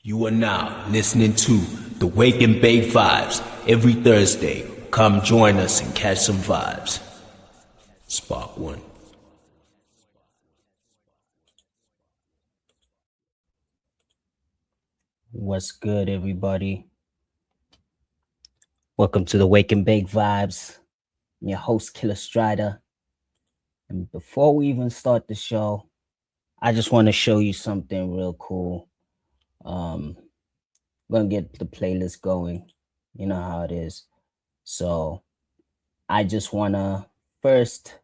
You are now listening to the Wake and Bake Vibez every Thursday. Come join us and catch some vibes. Spark one. What's good, everybody? Welcome to the Wake and Bake Vibez. I'm your host, Killer Strider. And before we even start the show, I just want to show you something real cool. I'm gonna get the playlist going. You know how it is. So I just wanna first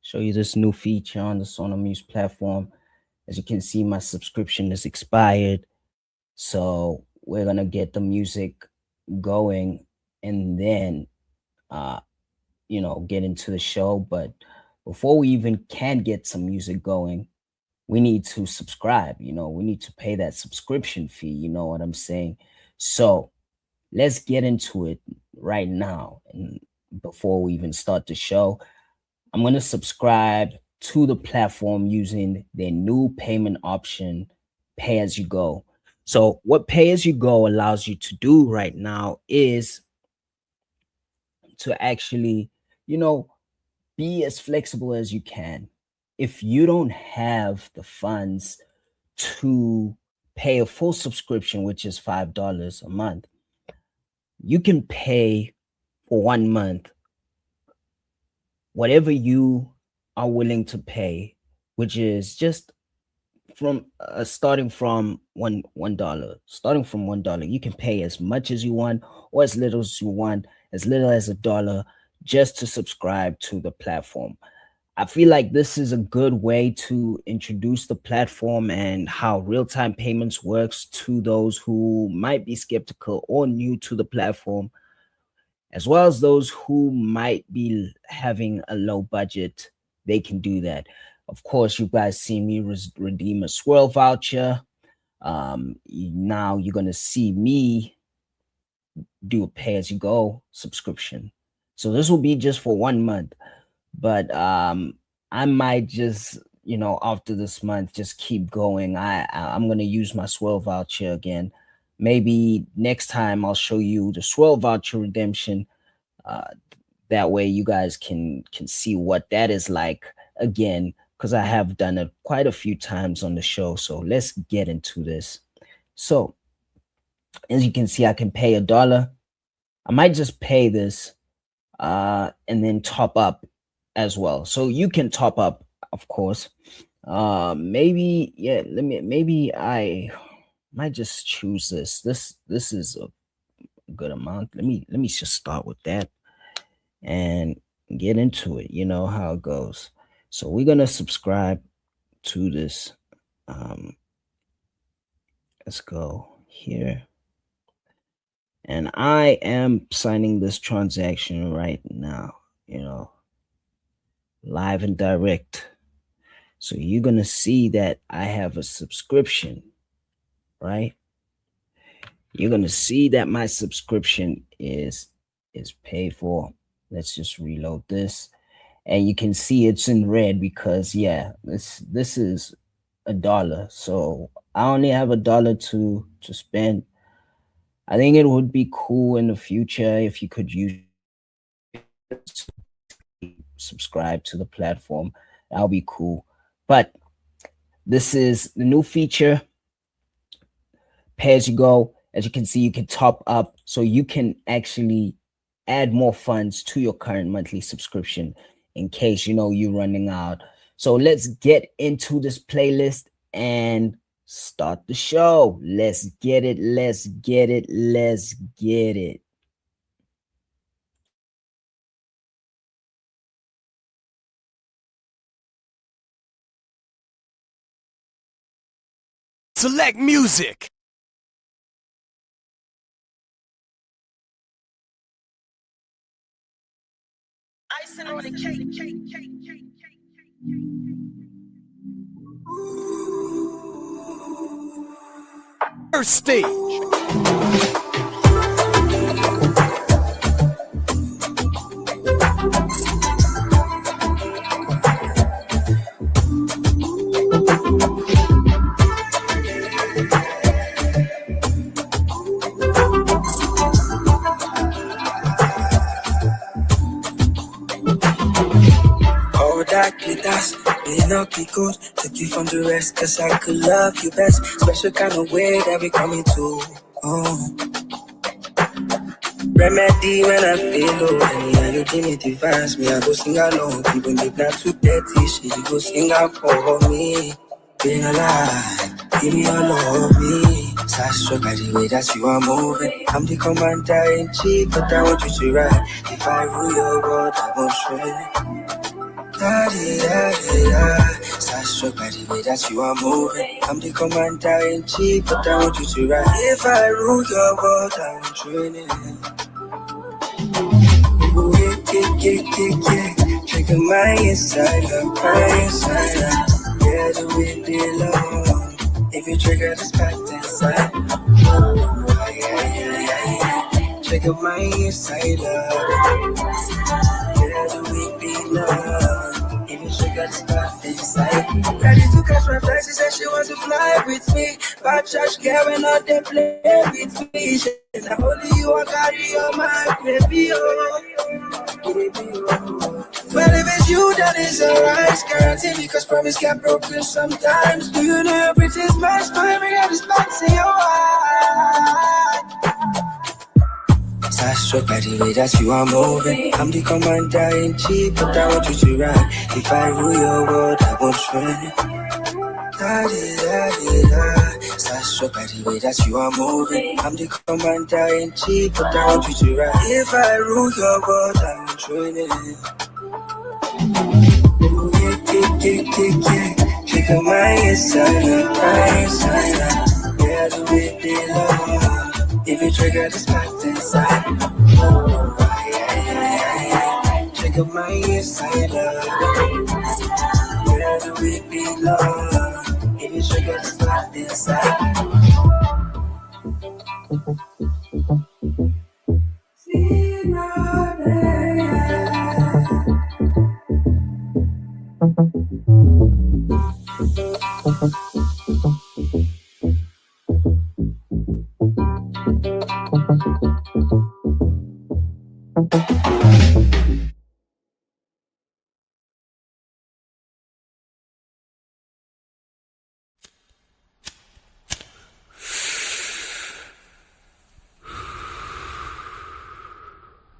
show you this new feature on the Sonomuse platform. As you can see, my subscription is expired. So we're gonna get the music going and then get into the show. But before we even can get some music going, we need to subscribe. We need to pay that subscription fee. You know what I'm saying? So let's get into it right now. And before we even start the show, I'm going to subscribe to the platform using their new payment option, Pay As You Go. So what Pay As You Go allows you to do right now is to actually, be as flexible as you can. If you don't have the funds to pay a full subscription, which is $5 a month, you can pay for 1 month whatever you are willing to pay, which is just from starting from $1. Starting from $1, you can pay as much as you want or as little as you want, as little as $1, just to subscribe to the platform. I feel like this is a good way to introduce the platform and how real-time payments works to those who might be skeptical or new to the platform, as well as those who might be having a low budget. They can do that. Of course, you guys see me redeem a swirl voucher. Now you're going to see me do a pay-as-you-go subscription. So this will be just for 1 month. But I might just, after this month, just keep going. I'm going to use my swirl voucher again. Maybe next time I'll show you the swirl voucher redemption. That way you guys can see what that is like again, because I have done it quite a few times on the show. So let's get into this. So as you can see, I can pay $1. I might just pay this and then top up as well. So you can top up, of course. Maybe I might just choose this. This is a good amount. Let me just start with that and get into it. You know how it goes. So we're gonna subscribe to this. Let's go here. And I am signing this transaction right now, live and direct. So you're going to see that I have a subscription, right? You're going to see that my subscription is paid for. Let's just reload this. And you can see it's in red because, this is $1. So I only have $1 to spend. I think it would be cool in the future if you could use subscribe to the platform. That'll be cool. But this is the new feature, Pay As You Go. As you can see, you can top up so you can actually add more funds to your current monthly subscription in case you're running out. So let's get into this playlist and start the show. Let's get it. Let's get it. Let's get it. Select music. Icing on the cake. First stage. dark glitters. Being up be good, took you from the rest, cause I could love you best. Special kind of way that we coming to. Oh. Remedy when I feel low. Anyhow, you give me the vibes, me I go sing along. Even if not too dirty, she go sing out for me. Being alive, give me all of me. So I struck by the way that you are moving. I'm the commander in chief, but I want you to ride. If I rule your world, I won't shred. Da-dee-da-dee-da. So I struck by the way that you are moving. I'm the commander in chief, but I want you to ride. If I rule your world, I won't trade it. Trigger my inside up, my inside up. Yeah, the way belong. If you trigger the spot inside, trigger my inside up. Yeah, the way belong. If you trigger the spot inside. Ready to catch my flight, she said she wants to fly with me. Bad trash girl, when not they play with me. She said, only you I carry on my baby, oh. Well, if it's you, then it's alright. Guarantee because promise get broken sometimes. Do you know your bridge is matched? But every other spot say your heart. So I struck by the way that you are moving. I'm the commander in chief, but I want you to ride. If I rule your world, I won't shred. Da-dee-da-dee-da. So I struck by the way that you are moving. I'm the commander in chief, but I want you to ride. If I rule your world, I won't trade it. Trigger my inside up, my inside up. Yeah, the way they love. If you trigger the spot inside, trigger my inside up. Yeah, the way they love. If you trigger the spot inside. See my day.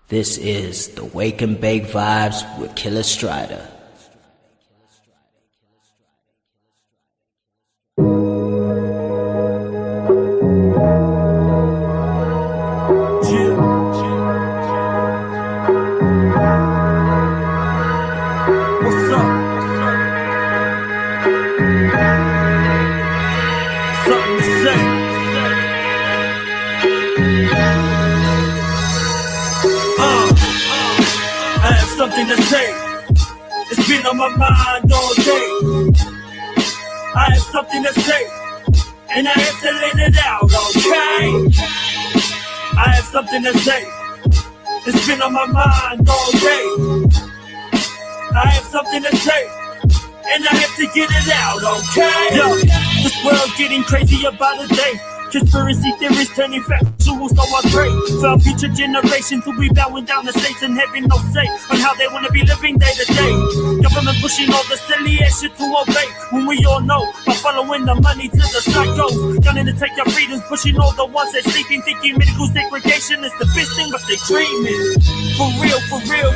This is the Wake and Bake Vibes with Killer Strider. What's up? Something to say. I have something to say. It's been on my mind all day. I have something to say, and I have to let it out, okay? I have something to say. It's been on my mind all day. I have something to say, and I have to get it out, okay? Yo, this world getting crazy about a day. Conspiracy theories turning factual, so I pray for our future generations who be bowing down the states and having no say on how they want to be living day to day. Government pushing all the silly ass shit to obey, when we all know by following the money to the psychos, gunning to take your freedoms, pushing all the ones that sleeping, thinking medical segregation is the best thing, but they dreaming. For real,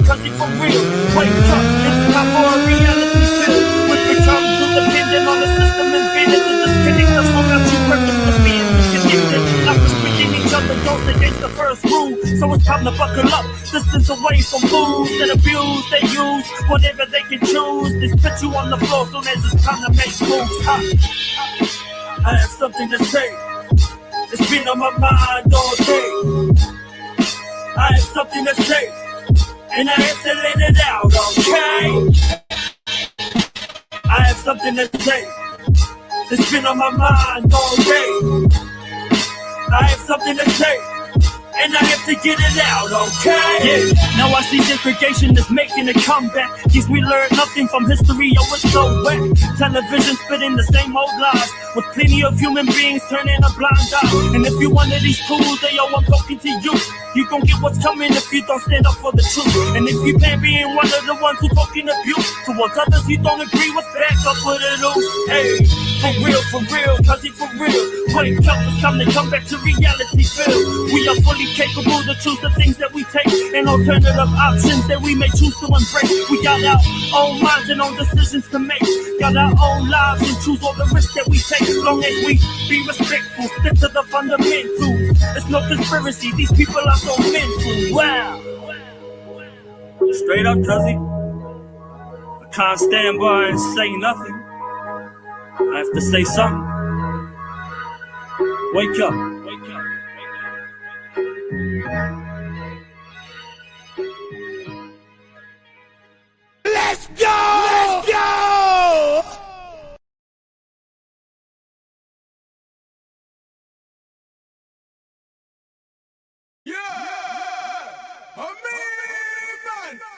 cause it's for real. Wake up, it's time for a reality pill. We've become too dependent on the system invented to disconnect us from our true purpose to be connected. Not respecting each other goes against the first rule. So it's time to buckle up, distance away from fools that abuse, they use whatever they can choose. They spit you on the floor soon as it's time to make moves. I have something to say. It's been on my mind all day. I have something to say, and I have to let it out, okay? I have something to say. It's been on my mind all day. I have something to say, and I have to get it out, okay? Yeah, now I see segregation is making a comeback. Guess we learned nothing from history, oh it's so wet. Television spitting the same old lies, with plenty of human beings turning a blind eye. And if you one of these tools, they yo, I'm talking to you. You gon' get what's coming if you don't stand up for the truth. And if you plan being one of the ones who talking abuse towards others you don't agree with, back up with it loose. Hey, for real, cause it for real. Wake up, it's time to come back to reality, feel. We are fully capable to choose the things that we take and alternative options that we may choose to embrace. We got our own minds and own decisions to make. Got our own lives and choose all the risks that we take. Long as we be respectful, stick to the fundamentals. It's no conspiracy, these people are so mental. Wow. Straight up, cuzzy. I can't stand by and say nothing. I have to say something. Wake up. Wake up. Let's go! Let's go! Yeah! Man!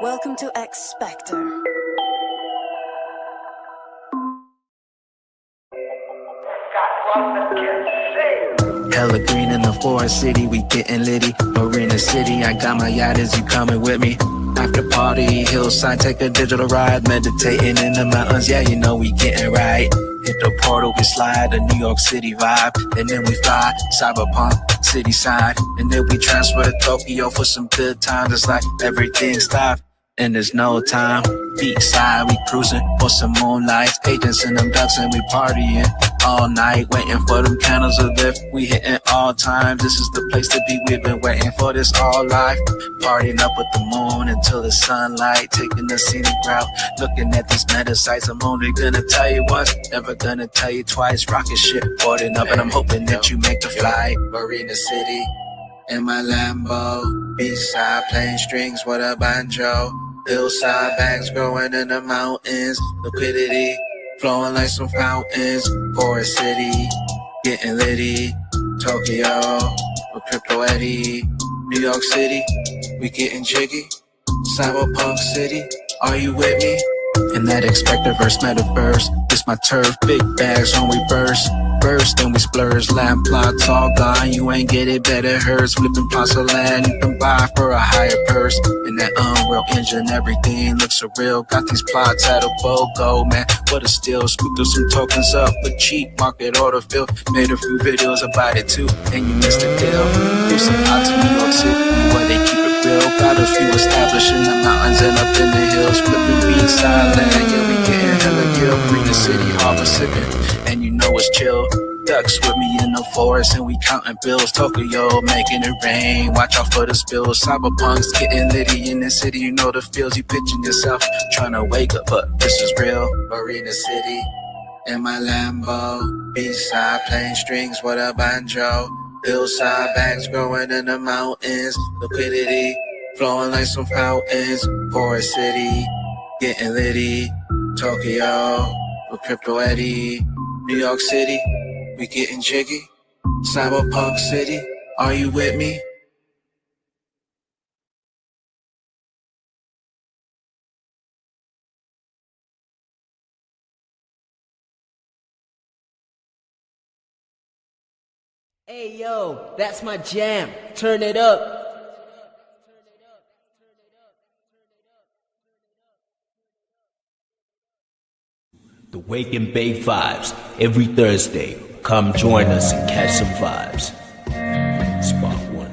Welcome to X Factor. Hella green in the forest city, we getting litty. Marina City, I got my yacht, is you coming with me? After party, hillside, take a digital ride. Meditating in the mountains, yeah, you know we getting right. Hit the portal, we slide, a New York City vibe. And then we fly, cyberpunk, city side. And then we transfer to Tokyo for some good times. It's like everything stopped, and there's no time. Beachside, we cruising for some moonlight. Agents and them ducks and we partying all night, waiting for them candles to lift. We hitting all times. This is the place to be. We've been waiting for this all life. Partying up with the moon until the sunlight, taking the scenic route. Looking at these meta sites. I'm only gonna tell you once, never gonna tell you twice. Rocket ship boarding up, and I'm hoping that you make the flight. Marina City in my Lambo, beachside playing strings with a banjo. Hillside bags growing in the mountains. Liquidity flowing like some fountains. Forest City, getting litty. Tokyo, with Crypto Eddie. New York City, we getting jiggy. Cyberpunk City, are you with me? In that expectaverse, metaverse, this my turf. Big bags when we burst. Burst, then we splurge. Lamp plots all gone, you ain't get it, better hurts. Flipping plots of land, you can buy for a higher purse. In that Unreal Engine, everything looks surreal. Got these plots at a BOGO, man, what a steal. Scooped up some tokens up for cheap, market order fill. Made a few videos about it too, and you missed the deal. Give some out to New York City, where they keep it real. Got a few established in the mountains and up in the hills. Flipping beachside land, yeah, we getting hella gill. Green the city, harbor sipping, and you know it's chill. Ducks with me in the forest and we counting bills. Tokyo making it rain, watch out for the spills. Cyberpunks getting litty in the city, you know the feels. You picturing yourself trying to wake up, but this is real. Marina City in my Lambo, beachside playing strings with a banjo. Hillside bags growing in the mountains. Liquidity flowing like some fountains. Forest City getting litty. Tokyo with Crypto Eddie. New York City, we getting jiggy. Cyberpunk City, are you with me? Hey yo, that's my jam. Turn it up. The Wake and Bake Vibez every Thursday. Come join us and catch some vibes. Spot one.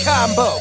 combo.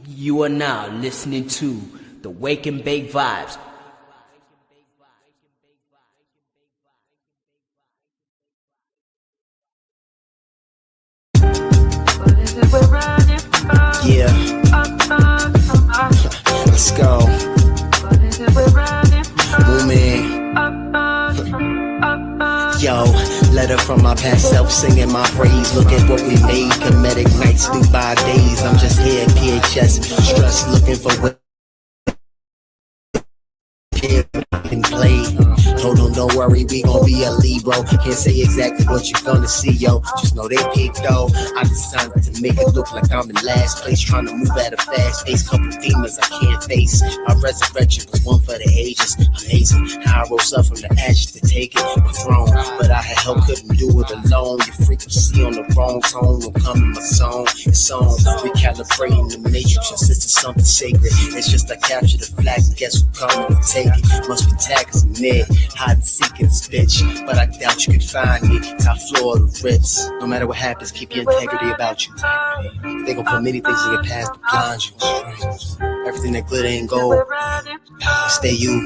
You are now listening to the Wake and Bake Vibes. Yeah. Let's go. Moving. Yo, letter from my past self singing my praise. Look at what we made. Comedic nights, Dubai days. I'm just here at PHS. Stress looking for what can play. Hold on, don't worry, we gon' be a lead, bro. Can't say exactly what you're gonna see, yo. Just know they peaked, though. I decided to make it look like I'm in last place, trying to move at a fast pace. Couple demons I can't face. My resurrection was one for the ages. Amazing how I rose up from the ashes to take it, my throne. But I had help, couldn't do it alone. Your frequency on the wrong tone will come in my zone. It's on, recalibrating the matrix. Your sister something sacred. It's just I capture the flag and guess who coming to take it. Must be taggers in mid. Hide and seek in this bitch, but I doubt you can find me. Top floor of the Ritz. No matter what happens, keep your integrity about you. They gon' put many things in your past to blind you. Everything that glitter ain't gold. Stay you,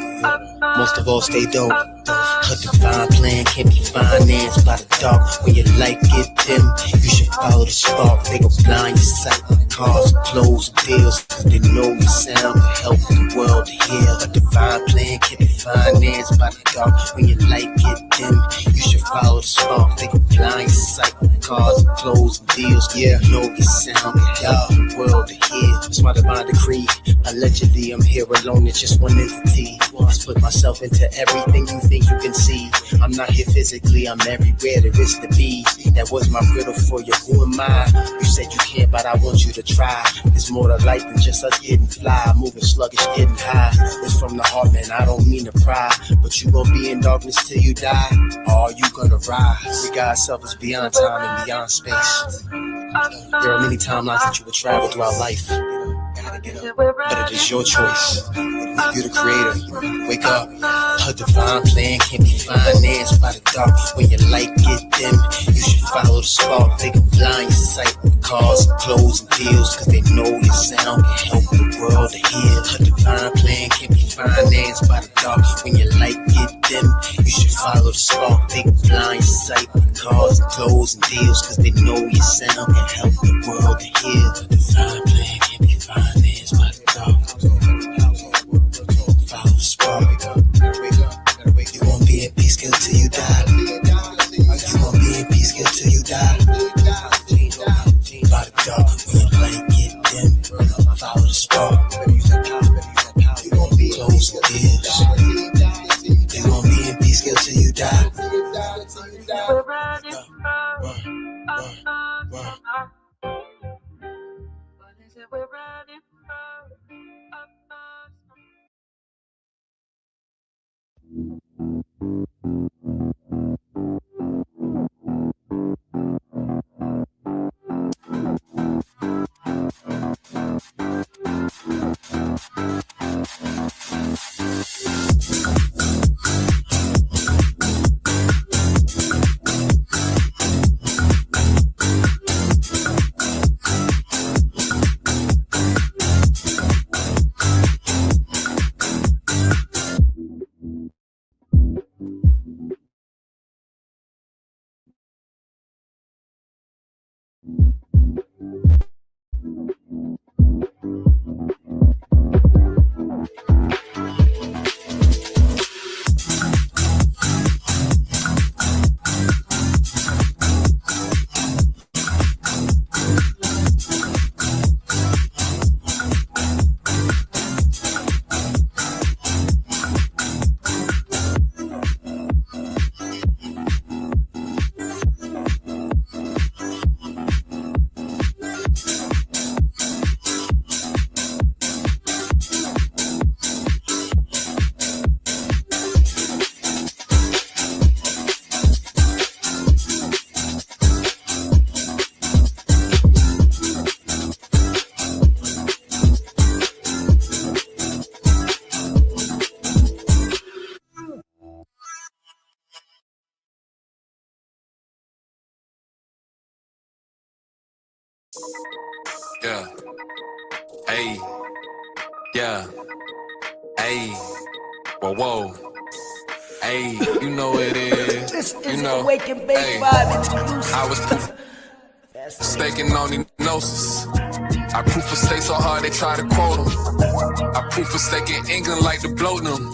most of all stay dope. A divine plan can't be financed by the dark. When your light get dim, you should follow the spark. They gon' blind your sight. Cars, clothes, deals, cause they know your sound can help the world to heal. A divine plan can't be financed by the dark. When your light get dim, you should follow the spark. They gon' blind your sight. Cars, clothes, deals, yeah, know your sound can help the world to heal. It's my divine decree. Allegedly, I'm here alone, it's just one entity. I split myself into everything you think you can see. I'm not here physically, I'm everywhere there is to be. That was my riddle for you, who am I? You said you can't, but I want you to try. There's more to life than just us getting fly. Moving sluggish, getting high. It's from the heart, man, I don't mean to pry. But you gon' be in darkness till you die. Or are you gonna rise? Regard self is beyond time and beyond space. There are many timelines that you will travel throughout life. But it is your choice. You're the creator. Wake up. A divine plan can't be financed by the dark. When your light get dim, you should follow the spark. They can blind your sight with cars, clothes, and deals, cause they know your sound can help the world to heal. A divine plan can't be financed by the dark. When your light get dim, you should follow the spark. They can blind your sight with cars, clothes, and deals, cause they know your sound can help the world to heal. A divine plan can't be financed by the dark. Follow the spark. You won't be in peace till you die. You won't be in peace till you die. By the dark, when your light get dim, follow the spark. You won't be close to deals. You won't be in peace till you die. Yeah. Hey. Yeah. Hey. Whoa, whoa. Hey, you know it is. This you is know. a Wake and Bake Hey. Vibe exclusive. I was staking on the gnosis. I proof for stake so hard they try to quote them. I proof for stake in England like to bloat them.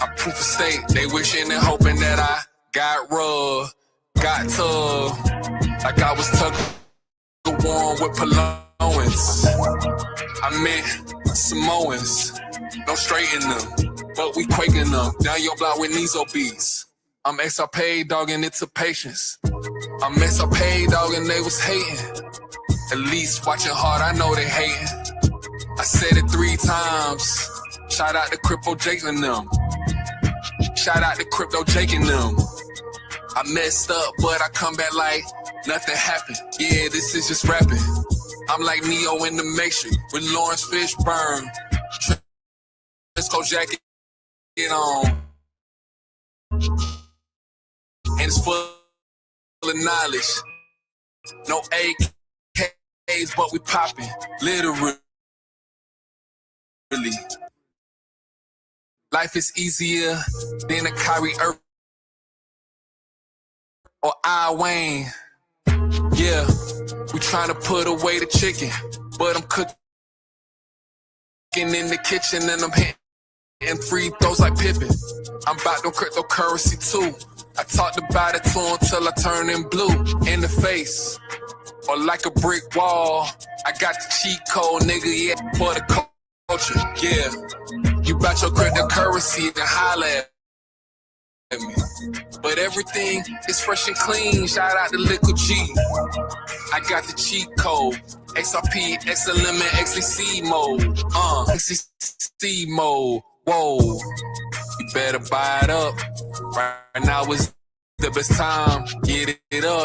I proof for stake, they wishing and hoping that I got rubbed, got tugged, like I was tugging the warm with Palowans. I meant Samoans, no straighten them, but we quaking them. Down your block with knees obese. I'm XRP dogging it to patience. I'm XRP dog and they was hating. At least watching hard, I know they hating. I said it 3 times. Shout out to Crypto Jake and them. Shout out to Crypto Jake and them. I messed up, but I come back like nothing happened. Yeah, this is just rapping. I'm like Neo in the Matrix with Lawrence Fishburne. Let's go jacket on. And it's full of knowledge. No AKs, but we popping. Literally. Life is easier than a Kyrie Irving or I Wayne. Yeah, we trying to put away the chicken, but I'm cooking in the kitchen and I'm hitting free throws like Pippen. I'm about no cryptocurrency too. I talked about it to him till I turned him blue in the face or like a brick wall. I got the cheat code, nigga, yeah, for the culture, yeah. You bought your cryptocurrency and holla at me. But everything is fresh and clean. Shout out to Liquid G. I got the cheat code. XRP, XLM, and XCC mode. XCC mode. Whoa. You better buy it up. Right now is the best time. Get it up.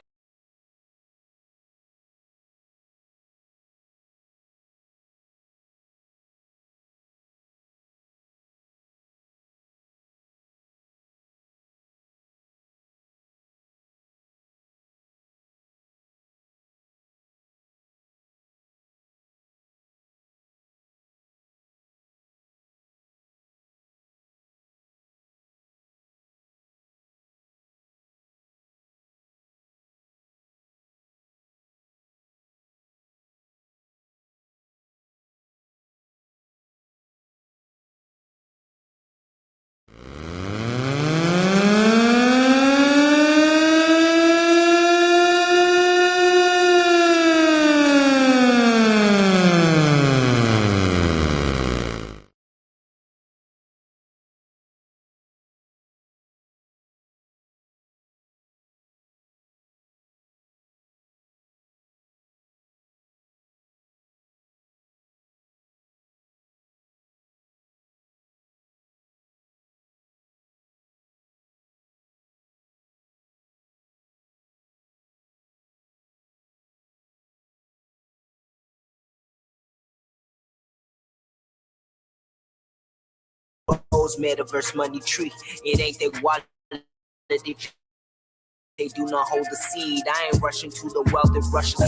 cryptos, metaverse, money tree. It ain't their wallet. They do not hold the seed. I ain't rushing to the wealth and rushing.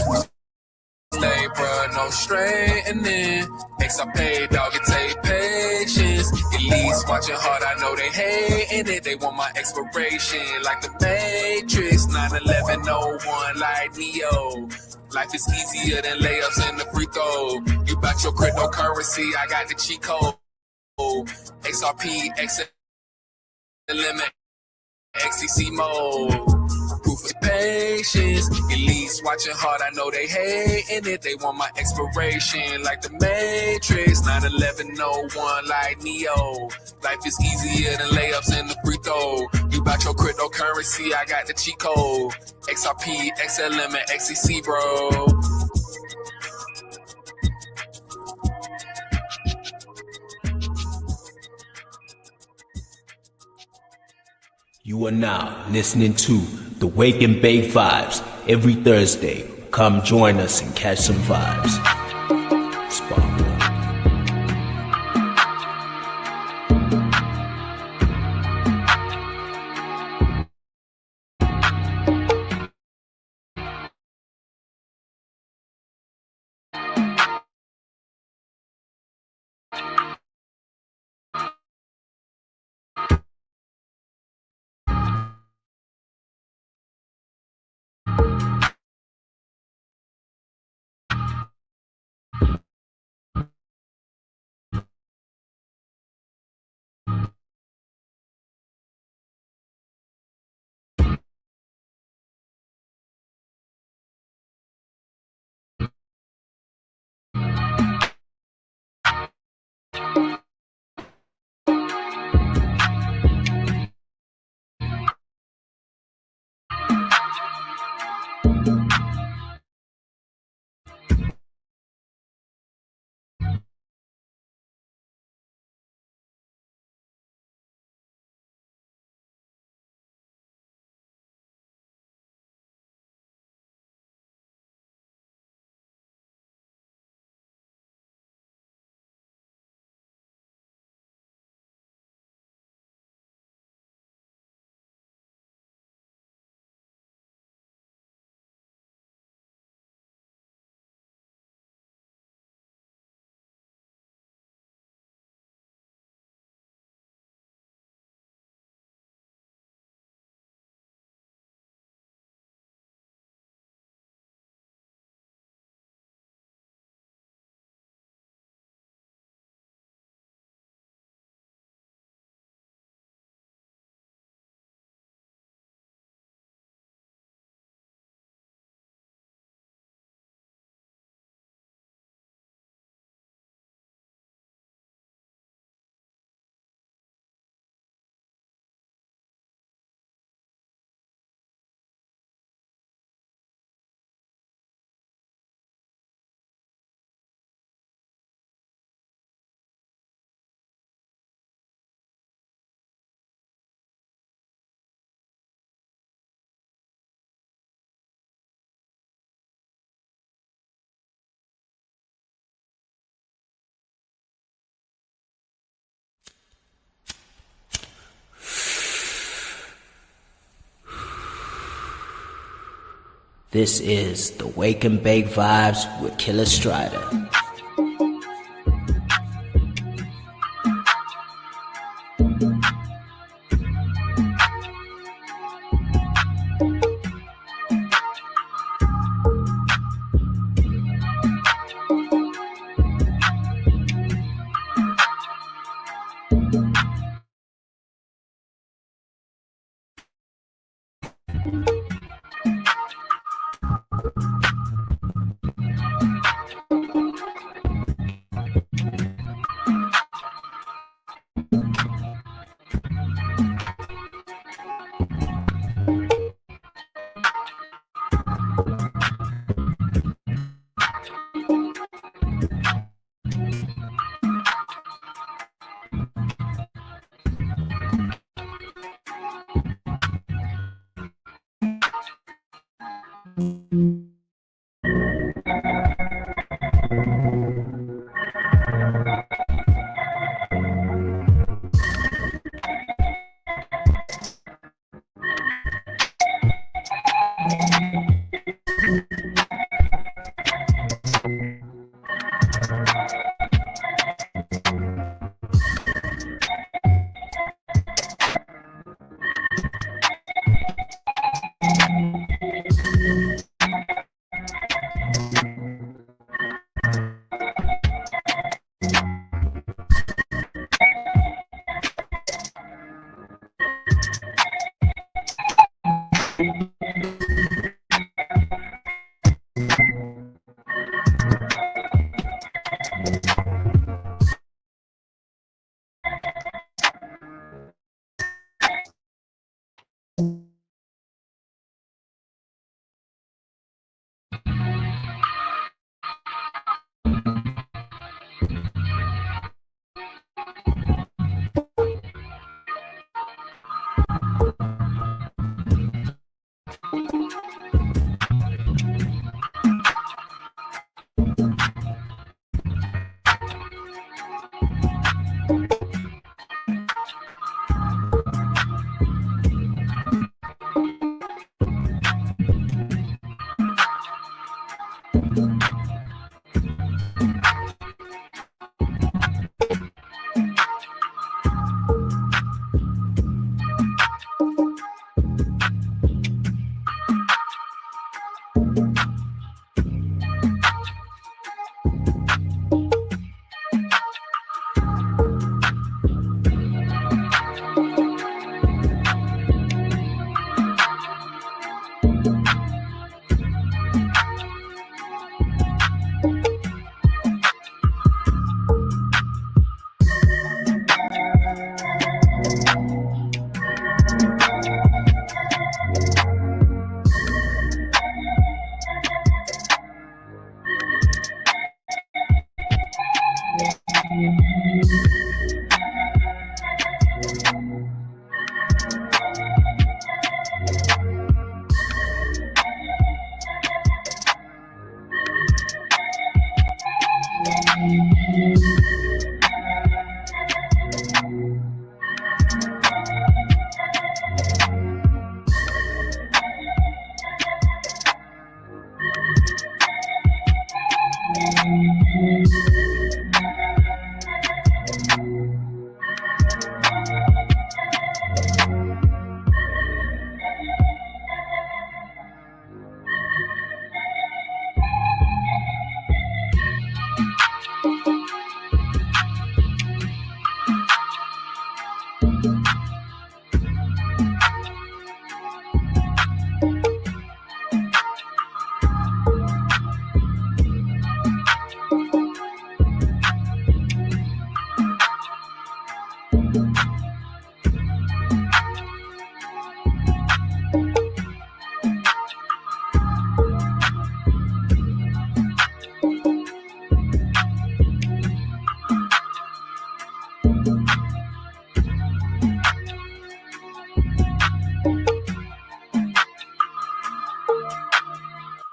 Stay, bro, no straightening. X I pay, dog, it take patience. Elites watching hard, I know they hating it. They want my expiration like the Matrix. 9/11/01 like Neo. Life is easier than layups in the free throw. You bout your cryptocurrency, I got the cheat code. XRP, XLM, XCC mode. Proof of patience. Elites watching hard, I know they hating it. They want my expiration like the Matrix. 9/11/01 like Neo. Life is easier than layups in the free throw. You bout your cryptocurrency, I got the cheat code. XRP, XLM, and XCC, bro. You are now listening to the Wake and Bake Vibes every Thursday. Come join us and catch some vibes. Sparkle. This is the Wake and Bake Vibes with Killer Strider.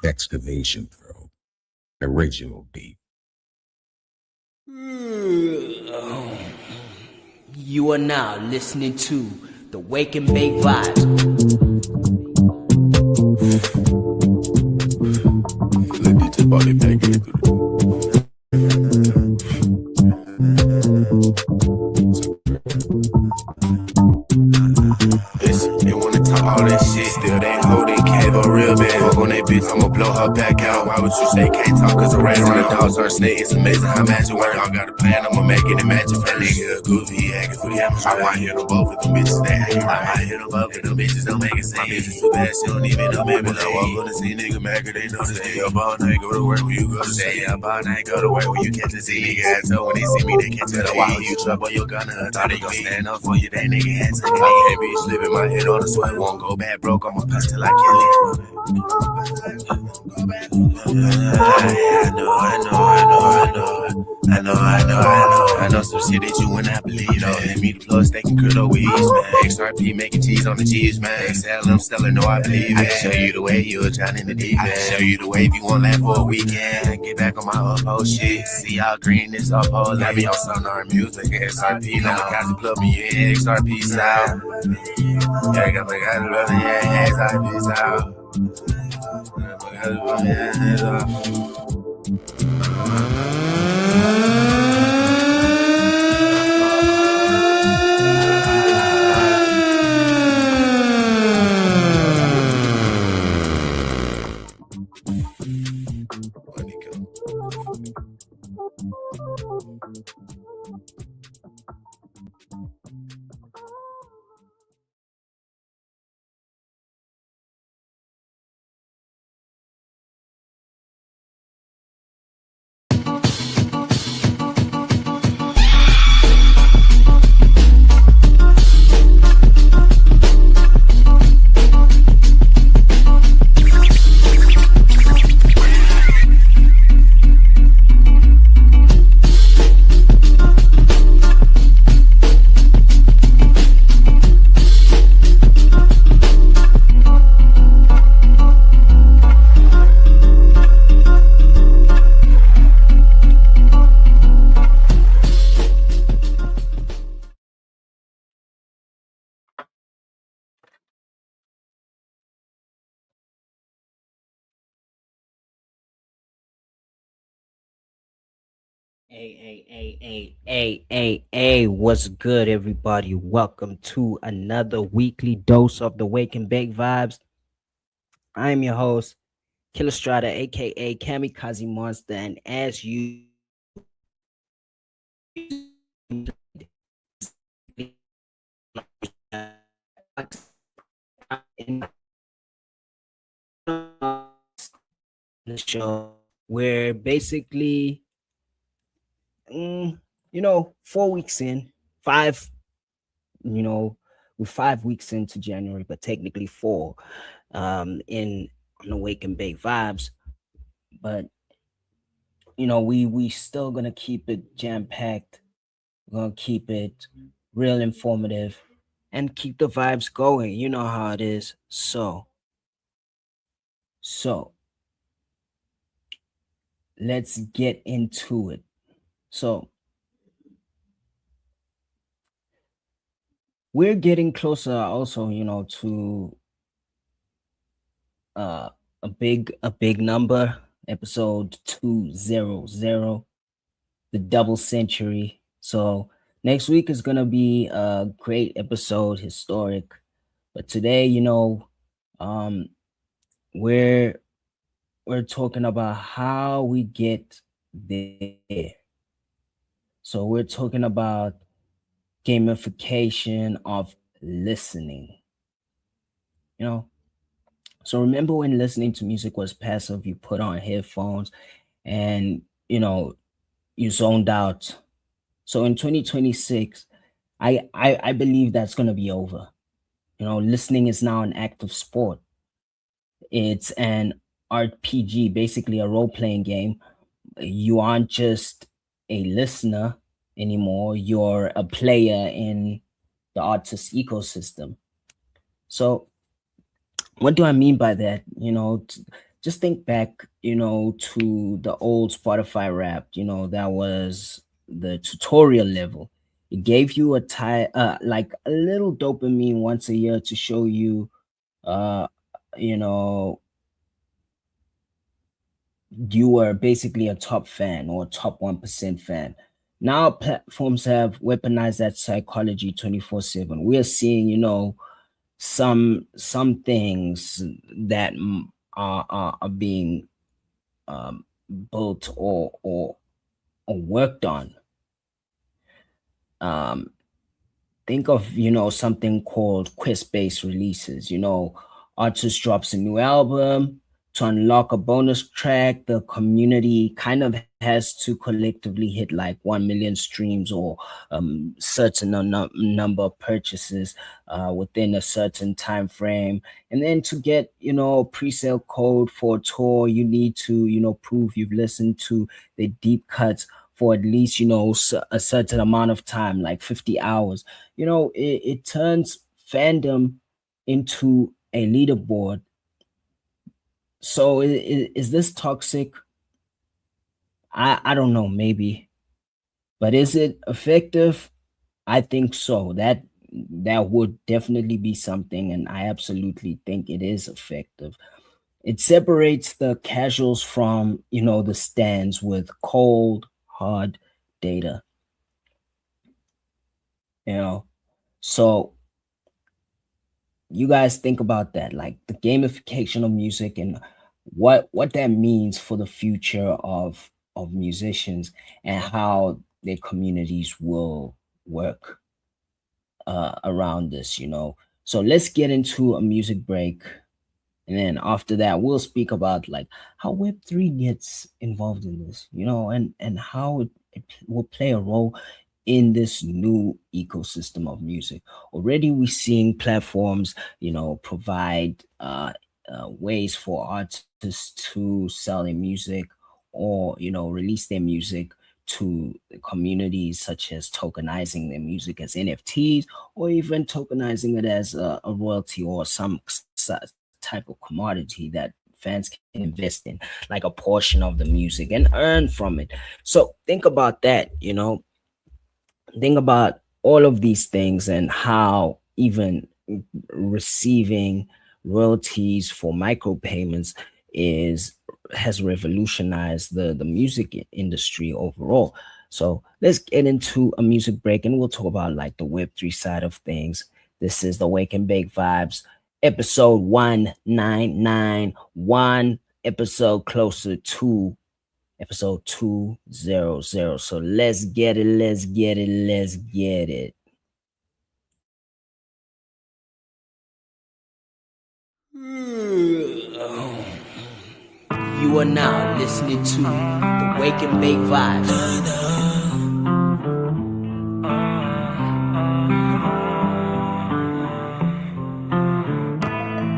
Excavation Pro, original beat. You are now listening to the Wake and Bake Vibez. Let me take body back into They wanna talk all that shit, still they holding cave a real bad. Fuck on that bitch, I'ma blow her back out. Why would you say can't talk? Cause the rain on the dogs are snake. It's amazing how magic work. Y'all got a plan, I'ma make it imagine. That nigga goofy, he acting for the atmosphere. I wanna hit them both with them bitches that hang right. I hit them both with them bitches, don't make it sense. My bitches too bad, she don't even know me. But I walk on the scene, nigga mad, cause they know this. Stay up all night, go to work when you go to stay up all night, go to work when you catch a Z. Nigga had told when they see me, they can't tell the why you trouble, you're gonna thought they gon' stand up for you. That nigga had to nigga bitch living my head on the sweat. Won't go bad broke, I'ma pass till I kill it. I know. I know some shit that you would not believe, though. Let me deploy steak and curdle with ease, man. XRP making cheese on the cheese, man. XL, I'm selling, no, I believe it. I can show you the way you a John in the deep end. Show you the way if you want land for a weekend. Get back on my uphold shit. See how green this uphold. I be on sonar music, XRP. Now my guys plug me in, XRP style. Yeah, I got my guys love it, yeah, XRP style. Hey, what's good, everybody? Welcome to another weekly dose of the Wake and Bake Vibes. I am your host, Killer Strata, aka Kamikaze Monster, and as you in the show, we're basically 4 weeks in, we're 5 weeks into January, but technically 4 in on the Wake and Bake Vibes. But we still gonna keep it jam-packed. We're gonna keep it real informative and keep the vibes going. You know how it is. So let's get into it. So we're getting closer also, to a big number, episode 200, the double century. So next week is gonna be a great episode, historic. But today, we're talking about how we get there. So we're talking about gamification of listening. So remember when listening to music was passive, you put on headphones and you zoned out. So in 2026, I believe that's gonna be over. Listening is now an active sport. It's an RPG, basically a role-playing game. You aren't just a listener anymore, you're a player in the artist ecosystem. So what do I mean by that? Just think back, to the old Spotify rap, that was the tutorial level. It gave you like a little dopamine once a year to show you, you were basically a top fan or top 1% fan. Now platforms have weaponized that psychology 24/7. We are seeing, some things that are being built or worked on. Think of something called quest-based releases. Artist drops a new album. To unlock a bonus track, the community kind of has to collectively hit like 1 million streams or certain number of purchases within a certain time frame. And then to get, pre-sale code for a tour, you need to, prove you've listened to the deep cuts for at least, a certain amount of time, like 50 hours. It turns fandom into a leaderboard. So is this toxic? I don't know, maybe. But is it effective? I think so. That would definitely be something, and I absolutely think it is effective. It separates the casuals from, the stands with cold, hard data. You know, so you guys think about that, like the gamification of music and what that means for the future of musicians and how their communities will work around this. So let's get into a music break, and then after that we'll speak about like how Web3 gets involved in this, and how it will play a role in this new ecosystem of music. Already we're seeing platforms, provide ways for artists to sell their music or, release their music to communities, such as tokenizing their music as NFTs, or even tokenizing it as a royalty or some type of commodity that fans can invest in, like a portion of the music and earn from it. So think about that, think about all of these things and how even receiving royalties for micropayments has revolutionized the music industry overall. So let's get into a music break and we'll talk about like the Web3 side of things. This is the Wake and Bake Vibes, episode 199, one episode closer to episode 200. So let's get it, let's get it, let's get it. You are now listening to the Wake and Bake Vibes.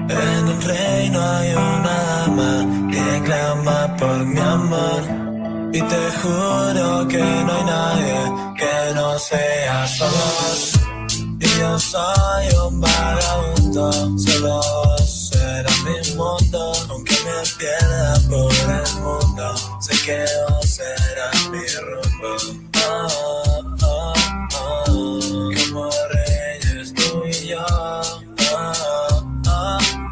En el reino hay una dama que clama por mi amor. Y te juro que no hay nadie que no sea vos. Y yo soy un vagabundo, solo vos serás mi mundo. Aunque me pierda por el mundo, sé que vos serás mi rumbo. Oh, oh, oh. Como reyes tú y yo. Oh, oh,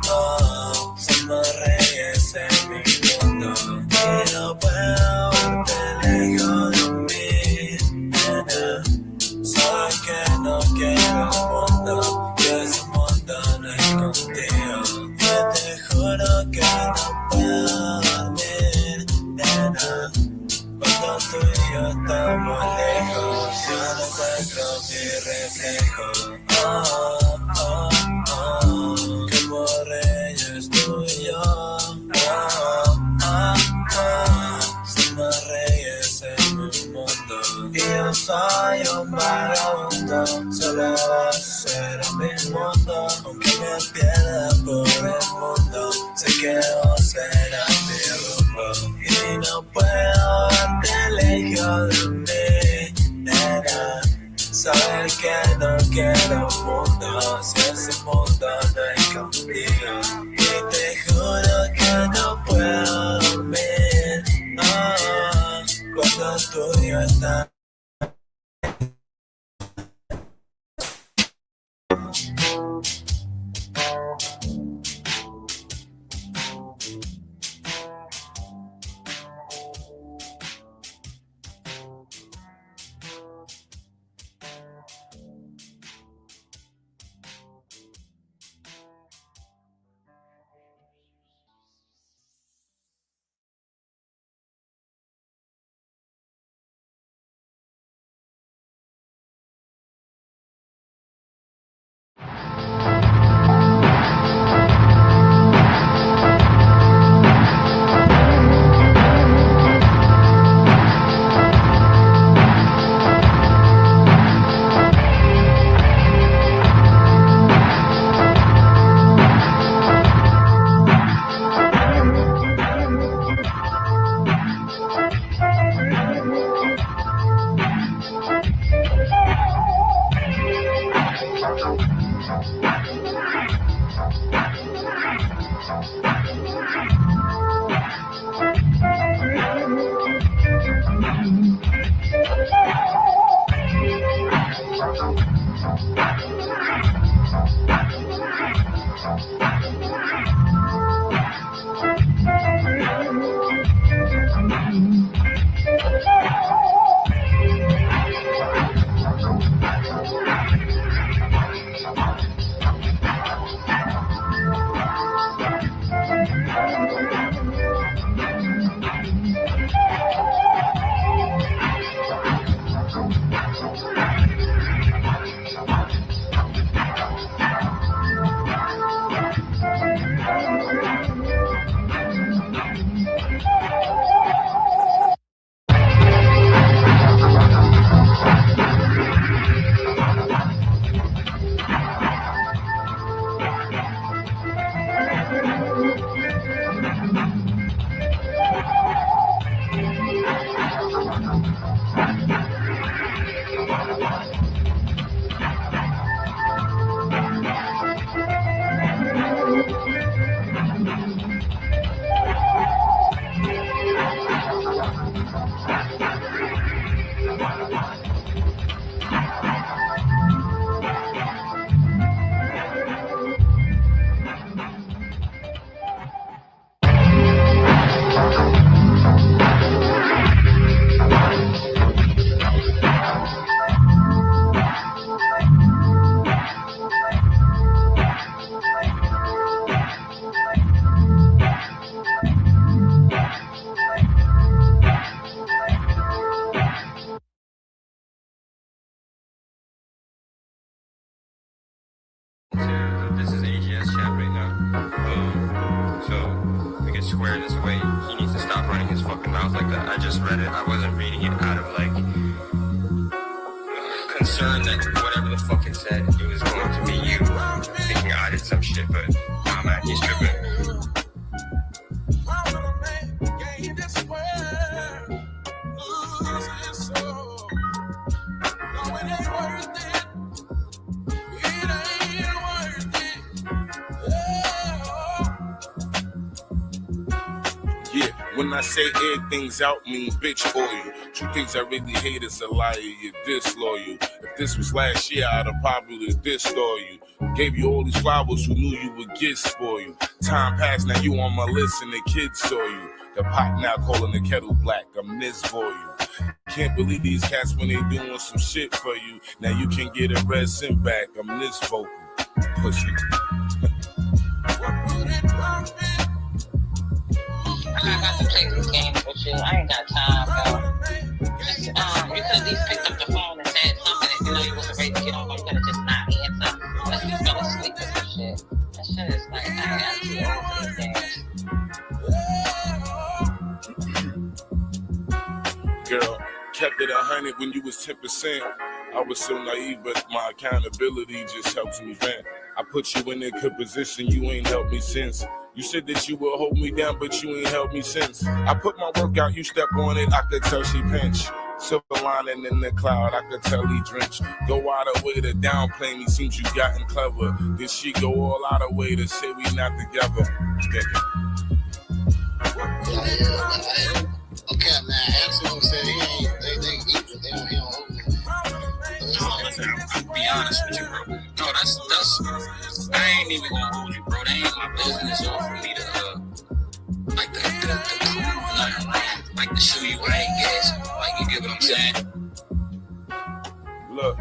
oh. Somos reyes en mi mundo. Y no puedo verte lejos de mí, nena. Sabes que no quiero un mundo, que ese mundo no es contigo. Yo te juro que no puedo dormir, nena. Cuando tú y yo estamos lejos, yo no encuentro mi reflejo. Oh, oh, oh. Como reyes tú y yo. Oh, oh, oh. Somos reyes en un mundo. Y yo soy un vagabundo, solo vos serás mi mundo. Aunque me pierda por el mundo, sé que vos serás mi rumbo. Y no puedo verte lejos de mí, nena. Sabes que no quiero un mundo, si ese mundo no es contigo. Y te juro que no puedo dormir, oh, cuando tú y yo estamos. This is AGS chat right now. So we can square this away. He needs to stop running his fucking mouth like that. I just read it. I wasn't reading it out of like concern that whatever the fuck it said, it was going to be you thinking I did some shit, but nah, man, he's tripping. When I say everything's out, mean bitch or you. Two things I really hate is a liar, you disloyal. If this was last year, I'd have probably disloyal you. Gave you all these flowers who knew you would get spoiled. Time passed, now you on my list and the kids saw you. The pot now calling the kettle black, I'm this for you. Can't believe these cats when they doing some shit for you. Now you can get a red cent back, I'm this vocal. Pussy. I'm about to play these games with you. I ain't got time, bro. Just, you could at least picked up the phone and said something if you know you wasn't ready to get on, but you could have just not answered. Unless you fell asleep with some shit. That shit is like, I got too old for these games. Girl, kept it 100 when you was 10%. I was so naive, but my accountability just helps me vent. I put you in a good position, you ain't helped me since. You said that you would hold me down, but you ain't helped me since. I put my work out, you step on it, I could tell she pinched. Silver lining in the cloud, I could tell he drenched. Go out of way to downplay me, seems you gotten clever. Did she go all out of way to say we not together? Okay, man, Absolute said he ain't, they don't hold me. No, listen, I'll be honest with you, bro. No, that's, I ain't even gonna hold you, bro. That ain't my business or for me to, like, the prove nothing wrong. Like, to show you I ain't gas. Like, you get what I'm saying? Look,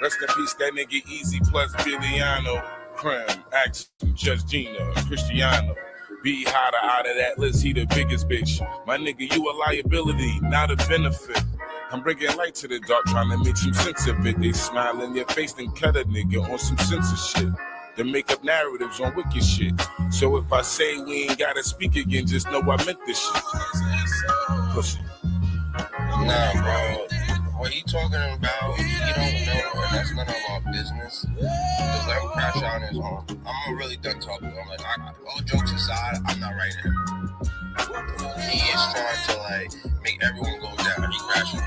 rest in peace, that nigga Easy plus Billiano. Creme, Axel, Judge Gina, Cristiano. Be hotter out of that list, he the biggest bitch. My nigga, you a liability, not a benefit. I'm bringing light to the dark, trying to make some sense of it. They smile in your face, then cut a nigga on some censorship. They make up narratives on wicked shit. So if I say we ain't gotta speak again, just know I meant this shit. Pussy. Nah, bro. What he talking about, he don't know, and that's none of our business. Just let him crash out on his own. I'm really done talking to him. Like, all jokes aside, I'm not writing him. He is trying to, like, make everyone go down. He crashing.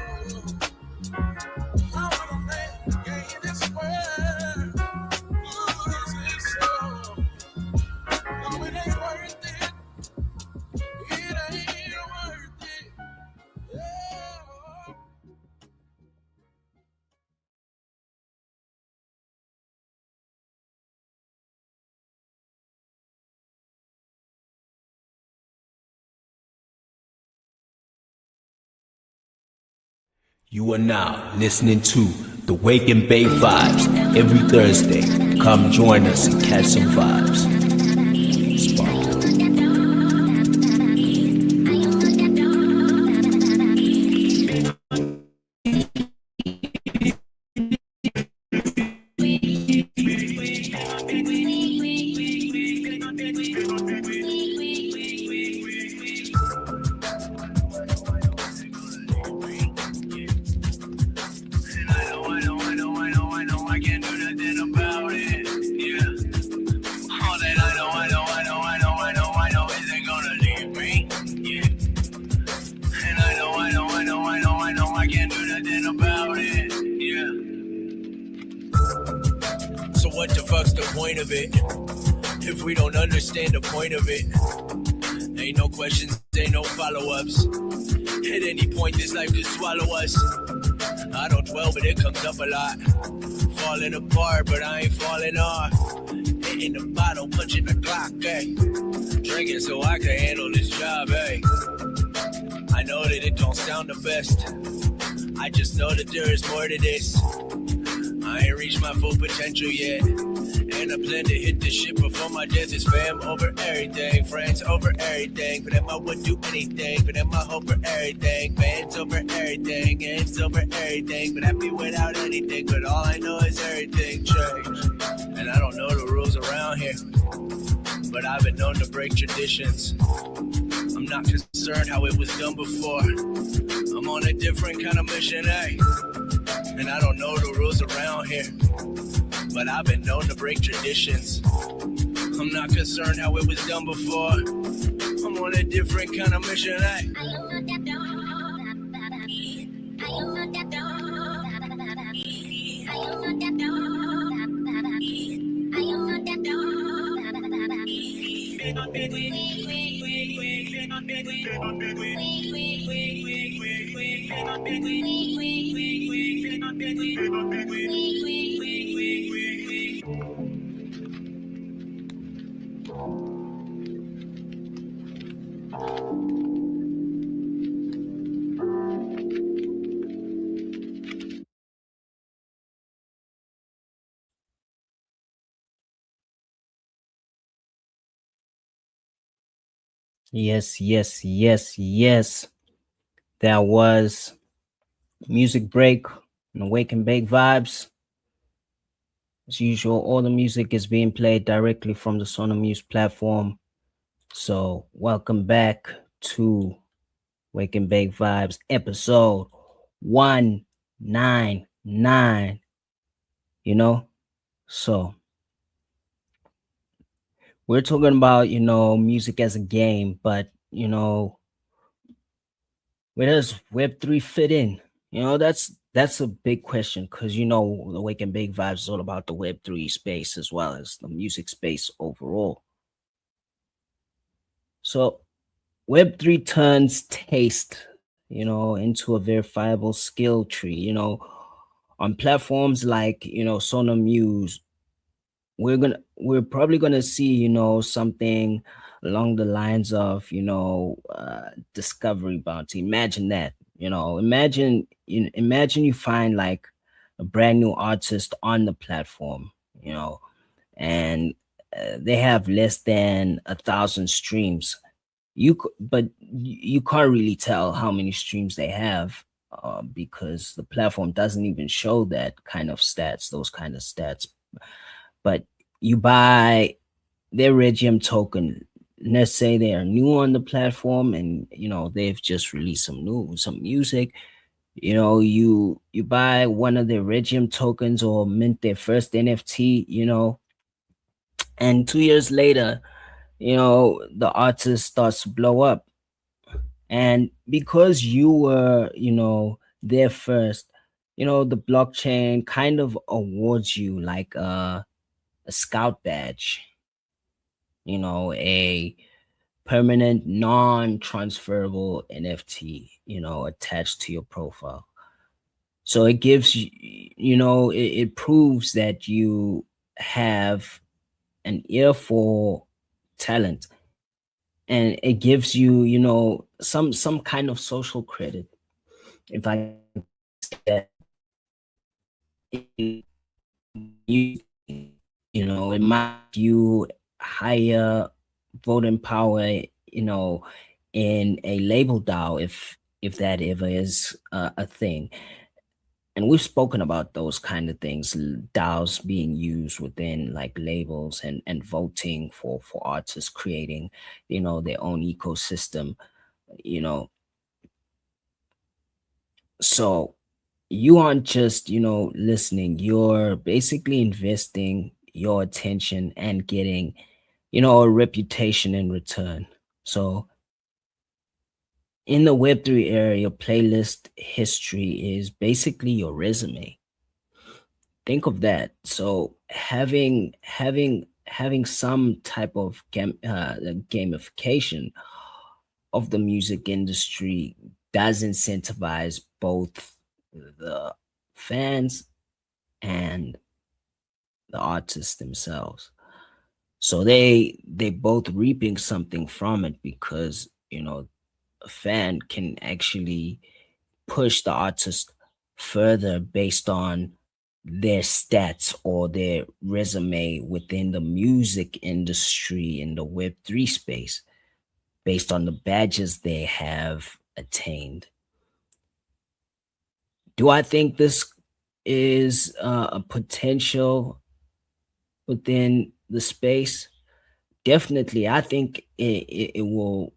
You are now listening to the Wake and Bake Vibes every Thursday. Come join us and catch some vibes. So what the fuck's the point of it? If we don't understand the point of it, ain't no questions, ain't no follow-ups. At any point this life could swallow us. I don't dwell, but it comes up a lot. Falling apart, but I ain't falling off. Hitting the bottle, punching the clock, hey. Drinking so I can handle this job, hey. I know that it don't sound the best. I just know that there is more to this. I ain't reached my full potential yet. And I plan to hit this shit before my death. Is fam over everything, friends over everything. For them I would do anything, for them I hope for everything. Fans over everything, ends over everything. But happy without anything, but all I know is everything changed. And I don't know the rules around here, but I've been known to break traditions. I'm not concerned how it was done before. I'm on a different kind of mission, hey. And I don't know the rules around here, but I've been known to break traditions. I'm not concerned how it was done before. I'm on a different kind of mission, hey. Yes. That was music break and Wake and Bake Vibes. As usual, all the music is being played directly from the Sono Muse platform. So welcome back to Wake and Bake Vibes episode 199. So we're talking about, music as a game, but, where does Web3 fit in? That's a big question because, the Wake and Bake Vibes is all about the Web3 space as well as the music space overall. So Web3 turns taste, into a verifiable skill tree, on platforms like, Sono Muse. We're probably gonna see, something along the lines of, discovery bounty. Imagine that, imagine you find like a brand new artist on the platform, and they have less than 1,000 streams. But you can't really tell how many streams they have because the platform doesn't even show those kind of stats. But you buy their Regium token. Let's say they are new on the platform and they've just released some music. You buy one of their Regium tokens or mint their first NFT, and 2 years later, the artist starts to blow up. And because you were, there first, the blockchain kind of awards you like a scout badge, a permanent non-transferable NFT, attached to your profile. So it gives you, it proves that you have an ear for talent, and it gives you, some kind of social credit, if I that in you, it might you higher voting power, in a label DAO, if that ever is a thing. And we've spoken about those kind of things, DAOs being used within like labels and voting for artists creating, their own ecosystem, you know. So you aren't just, listening, you're basically investing your attention and getting, a reputation in return. So in the Web3 era, your playlist history is basically your resume. Think of that. So having some type of gamification of the music industry does incentivize both the fans and the artists themselves. So they both reaping something from it, because a fan can actually push the artist further based on their stats or their resume within the music industry in the Web3 space, based on the badges they have attained. Do I think this is a potential within the space? Definitely. I think it will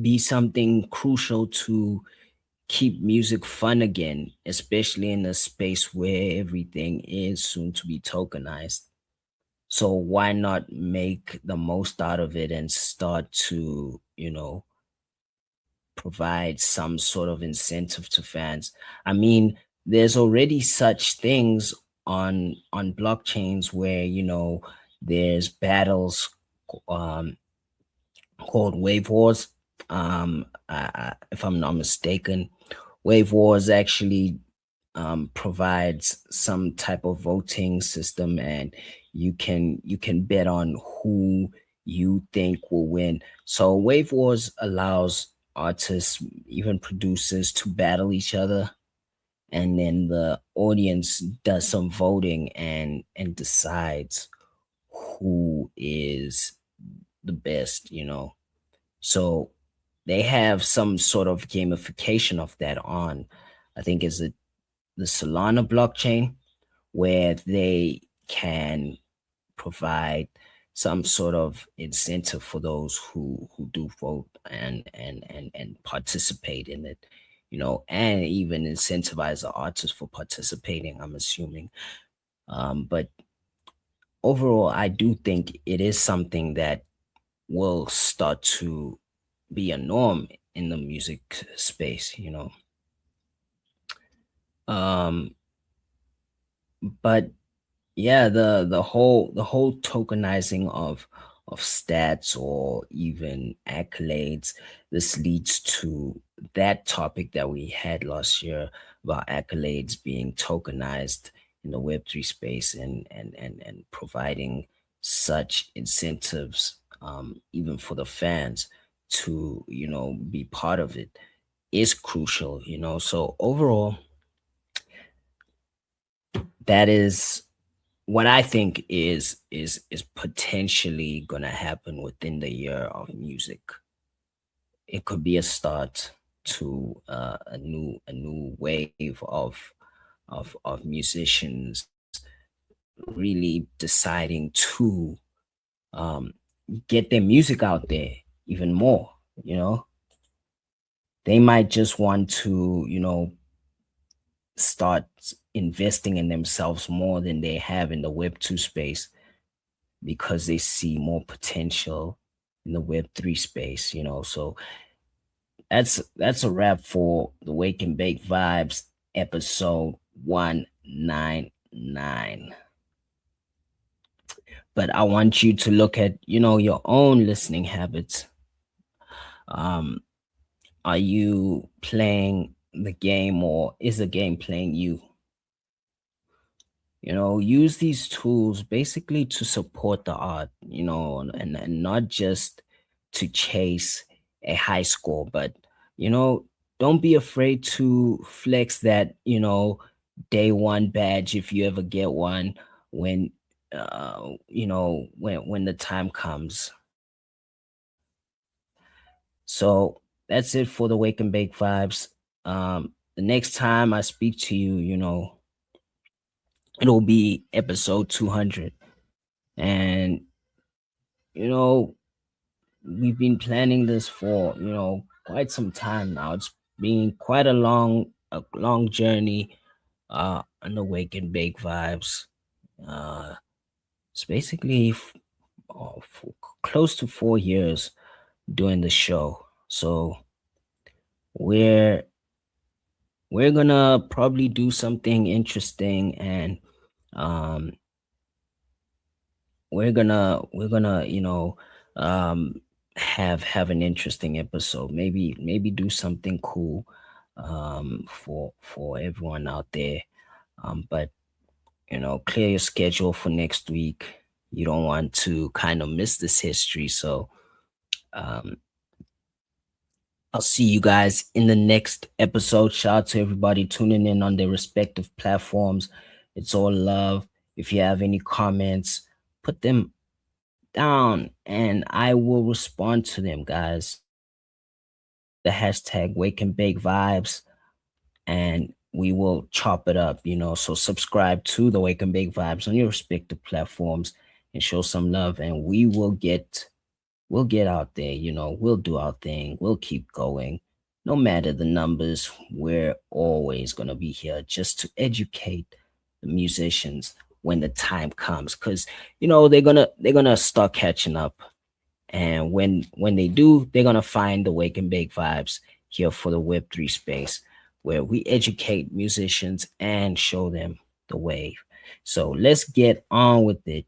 be something crucial to keep music fun again, especially in a space where everything is soon to be tokenized. So why not make the most out of it and start to, provide some sort of incentive to fans? I mean, there's already such things on blockchains where, there's battles um called wave wars. If I'm not mistaken, wave wars actually provides some type of voting system, and you can bet on who you think will win. So wave wars allows artists, even producers, to battle each other, and then the audience does some voting and decides who is the best. So they have some sort of gamification of that on, I think, is it the Solana blockchain, where they can provide some sort of incentive for those who do vote and participate in it, and even incentivize the artists for participating, I'm assuming. But overall, I do think it is something that will start to be a norm in the music space. But yeah, the whole tokenizing of stats or even accolades, this leads to that topic that we had last year about accolades being tokenized in the Web3 space, and providing such incentives, even for the fans to be part of it, is crucial. So overall, that is what I think is potentially gonna happen within the year of music. It could be a start to a new wave of musicians really deciding to get their music out there even more. They might just want to start investing in themselves more than they have in the Web2 space, because they see more potential in the Web3 space. So that's a wrap for the Wake and Bake Vibes episode 199. But I want you to look at your own listening habits. Are you playing the game, or is the game playing you? Use these tools basically to support the art, and not just to chase a high score, but don't be afraid to flex that, day one badge if you ever get one when when the time comes. So that's it for the Wake and Bake Vibes. The next time I speak to you, it'll be episode 200. And we've been planning this for quite some time now. It's been quite a long journey on the Wake and Bake Vibes. It's basically for close to 4 years doing the show. So we're gonna probably do something interesting, and we're gonna have an interesting episode. Maybe do something cool for everyone out there. But clear your schedule for next week. You don't want to kind of miss this history. So I'll see you guys in the next episode. Shout out to everybody tuning in on their respective platforms. It's all love. If you have any comments, put them down and I will respond to them, guys. The hashtag Wake and Bake Vibes, and we will chop it up, So subscribe to the Wake and Bake Vibes on your respective platforms and show some love, and we'll get out there, we'll do our thing. We'll keep going. No matter the numbers, we're always going to be here just to educate the musicians when the time comes, because they're gonna start catching up, and when they do, they're gonna find the Wake and Bake Vibes here for the Web3 space, where we educate musicians and show them the way. So let's get on with it.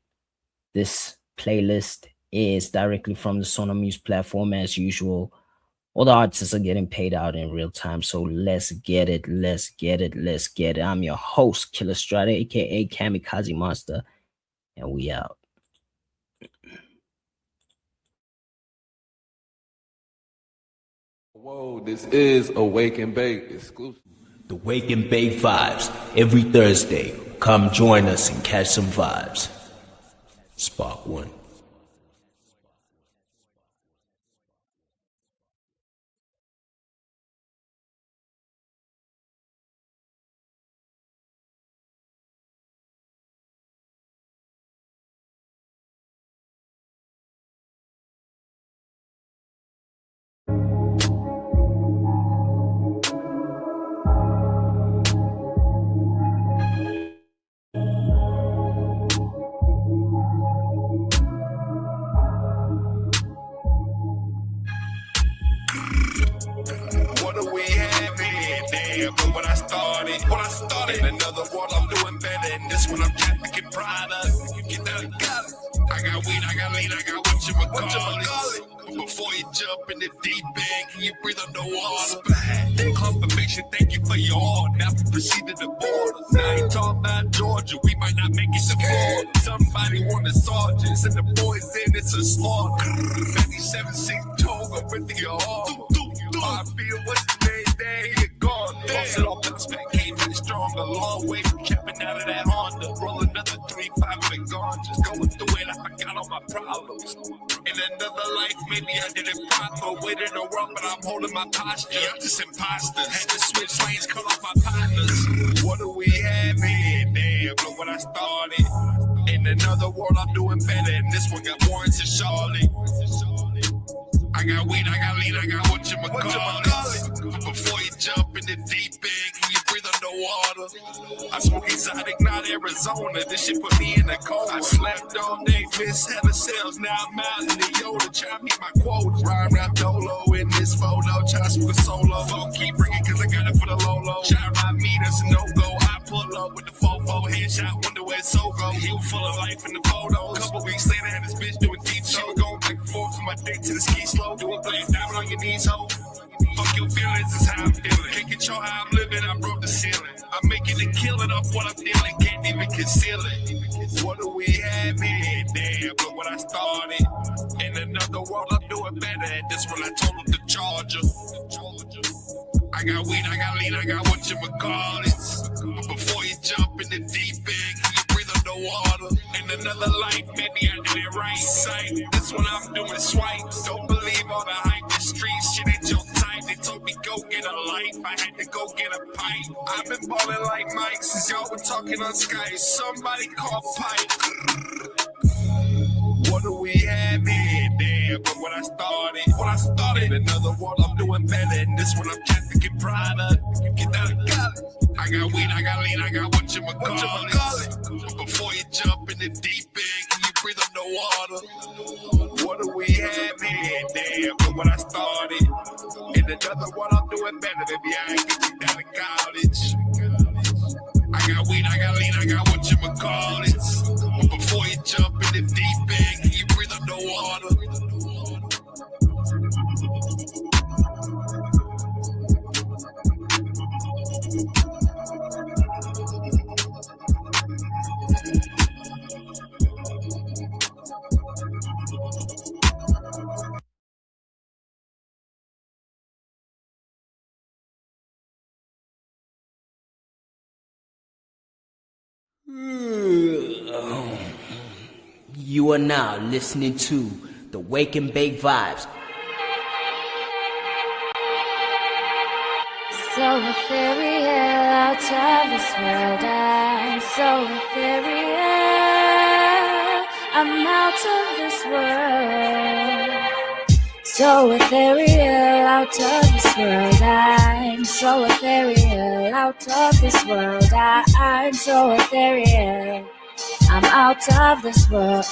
This playlist is directly from the Sonomuse platform as usual. All the artists are getting paid out in real time. So let's get it. I'm your host, Killer Strata, aka Kamikaze Monster, and we out. Whoa, this is a Wake and Bake exclusive. The Wake and Bake Vibes every Thursday. Come join us and catch some vibes. Spark one. In another world, I'm doing better. In this one, I'm trying to get pride of. You get that? I got it. I got weed, I got lean, I got what you call it. Before you jump in the deep end, can you breathe underwater? Confirmation, thank you for your all. Now we proceed to the border. Now I ain't talking about Georgia, we might not make it to Florida. Somebody want the sergeants and the boys in, it's a slaughter. 97-6 Toga with the armor. I feel what's the day, you're gone. Lost it all, but this back came back stronger. Long way from capping out of that Honda. Roll another 3-5 with gone. Just going through it, I forgot all my problems. In another life, maybe I did it proper. Waited a while, but I'm holding my posture. I'm just imposter. Had to switch lanes, cut off my partners. What do we have here? Damn, look what I started. In another world, I'm doing better. And this one got warrants in Charlotte. I got weed, I got lean, I got what you call it. Before you jump in the deep end, can you breathe underwater? I smoke exotic, not Arizona. This shit put me in the cold. I slept all day, missed heaven sales. Now I'm out in the Yoda, try to meet my quotas. Rhyme rap dolo in this photo, try to smoke a solo. Don't keep bringing cause I got it for the low. Try to meet us no go. I pull up with the 4-4 headshot, wonder where so go. He was full of life in the photos. Couple weeks later, had this bitch doing deep show. Going back and forth from my dick to the ski slope. Do a black diamond on your knees, ho. Fuck your feelings, is how I'm feeling. Can't control how I'm living, I broke the ceiling. I'm making a killing off what I'm dealing, can't even conceal it. What do we have here? Damn, look what I started. In another world, I'm doing better. And this one I told them to charge her. I got weed, I got lean, I got whatchamacallits. But before you jump in the deep end, can you breathe underwater? In another life, maybe I did it right. Sight. This one I'm doing swipes. Don't believe all the hype. The street shit ain't your type. They told me go get a life. I had to go get a pipe. I've been balling like Mike since y'all were talking on Skype. Somebody call Pipe. What do we have here? Damn, but when I started another world, I'm doing better. And this one I'm trying to get pride of. Get out of college. I got weed, I got lean, I got whatchamacallit. But before you jump in the deep end, can you breathe underwater? What do we have here? Damn, but when I started in another world, I'm doing better. Maybe I ain't get kicked out of college. I got weed, I got lean, I got whatchamacallit. But before you jump in the deep end, can you breathe underwater? You are now listening to the Wake and Bake Vibez. So ethereal, out of this world. I'm so ethereal, I'm out of this world. So ethereal, out of this world. I'm so ethereal, out of this world. I'm so ethereal, I'm out of this world.